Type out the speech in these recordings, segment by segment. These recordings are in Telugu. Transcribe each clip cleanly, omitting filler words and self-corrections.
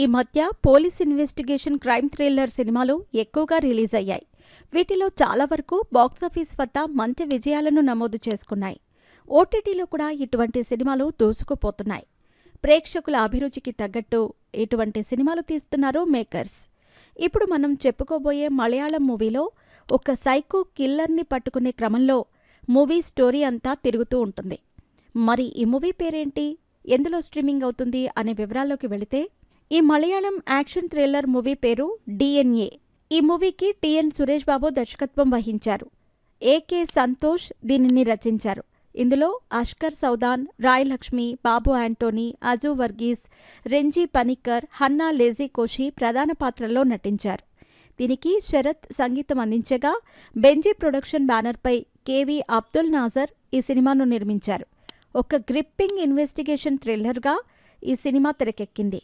ఈ మధ్య పోలీస్ ఇన్వెస్టిగేషన్ క్రైమ్ థ్రిల్లర్ సినిమాలు ఎక్కువగా రిలీజ్ అయ్యాయి. వీటిలో చాలా వరకు బాక్సాఫీస్ వద్ద మంచి విజయాలను నమోదు చేసుకున్నాయి. ఓటీటీలో కూడా ఇటువంటి సినిమాలు దూసుకుపోతున్నాయి. ప్రేక్షకుల అభిరుచికి తగ్గట్టు ఇటువంటి సినిమాలు తీస్తున్నారు మేకర్స్. ఇప్పుడు మనం చెప్పుకోబోయే మలయాళం మూవీలో ఒక సైకో కిల్లర్ని పట్టుకునే క్రమంలో మూవీ స్టోరీ అంతా తిరుగుతూ ఉంటుంది. మరి ఈ మూవీ పేరేంటి, ఎందులో స్ట్రీమింగ్ అవుతుంది అనే వివరాల్లోకి వెళితే, ఈ మలయాళం యాక్షన్ థ్రిల్లర్ మూవీ పేరు DNA. ఈ మూవీకి టిఎన్ సురేష్ బాబు దర్శకత్వం వహించారు. ఏకే సంతోష్ దీనిని రచించారు. ఇందులో అష్కర్ సౌదాన్, రాయ్ లక్ష్మి, బాబు యాంటోనీ, అజు వర్గీస్, రెంజీ పనిక్కర్, హన్నా లేజీ కోషి ప్రధాన పాత్రల్లో నటించారు. దీనికి శరత్ సంగీతం అందించగా, బెంజీ ప్రొడక్షన్ బ్యానర్పై కేవి అబ్దుల్ నాజర్ ఈ సినిమాను నిర్మించారు. ఒక గ్రిప్పింగ్ ఇన్వెస్టిగేషన్ థ్రిల్లర్గా ఈ సినిమా తెరకెక్కింది.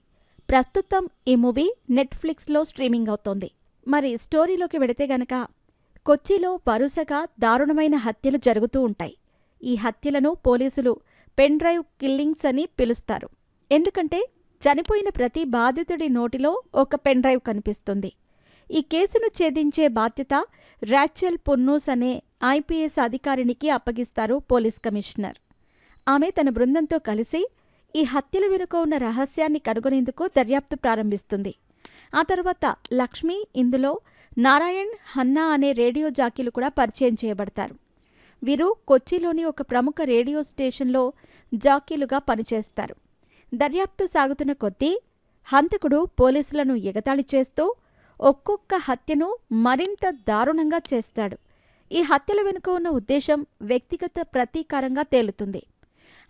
ప్రస్తుతం ఈ మూవీ నెట్ఫ్లిక్స్లో స్ట్రీమింగ్ అవుతోంది. మరి స్టోరీలోకి వెడితే గనక, కొచ్చిలో వరుసగా దారుణమైన హత్యలు జరుగుతూ ఉంటాయి. ఈ హత్యలను పోలీసులు పెన్ డ్రైవ్ కిల్లింగ్స్ అని పిలుస్తారు. ఎందుకంటే చనిపోయిన ప్రతి బాధితుడి నోటిలో ఒక పెన్ డ్రైవ్ కనిపిస్తుంది. ఈ కేసును ఛేదించే బాధ్యత రాచెల్ పున్నూస్ అనే ఐపీఎస్ అధికారినికి అప్పగిస్తారు పోలీస్ కమిషనర్. ఆమె తన బృందంతో కలిసి ఈ హత్యల వెనుక ఉన్న రహస్యాన్ని కనుగొనేందుకు దర్యాప్తు ప్రారంభిస్తుంది. ఆ తర్వాత లక్ష్మి, ఇందులో నారాయణ్, హన్నా అనే రేడియో జాకీలు కూడా పరిచయం చేయబడతారు. వీరు కొచ్చిలోని ఒక ప్రముఖ రేడియో స్టేషన్లో జాకీలుగా పనిచేస్తారు. దర్యాప్తు సాగుతున్న కొద్దీ హంతకుడు పోలీసులను ఎగతాళి చేస్తూ ఒక్కొక్క హత్యను మరింత దారుణంగా చేస్తాడు. ఈ హత్యల వెనుక ఉన్న ఉద్దేశం వ్యక్తిగత ప్రతీకారంగా తేలుతుంది.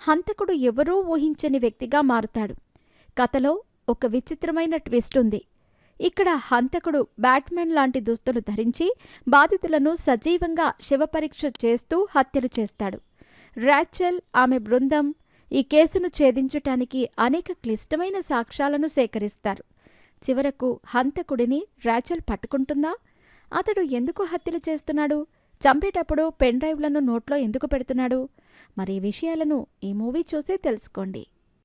హంతకుడు ఎవరూ ఊహించని వ్యక్తిగా మారుతాడు. కథలో ఒక విచిత్రమైన ట్విస్ట్ ఉంది. ఇక్కడ హంతకుడు బ్యాట్మెన్ లాంటి దుస్తులు ధరించి బాధితులను సజీవంగా శవపరీక్ష చేస్తూ హత్యలు చేస్తాడు. రాచెల్, ఆమె బృందం ఈ కేసును ఛేదించటానికి అనేక క్లిష్టమైన సాక్ష్యాలను సేకరిస్తారు. చివరకు హంతకుడిని రాచెల్ పట్టుకుంటుందా? అతడు ఎందుకు హత్యలు చేస్తున్నాడు? చంపేటప్పుడు పెన్ డ్రైవ్లను నోట్లో ఎందుకు పెడుతున్నాడు? మరి ఈ విషయాలను ఈ మూవీ చూసి తెలుసుకోండి.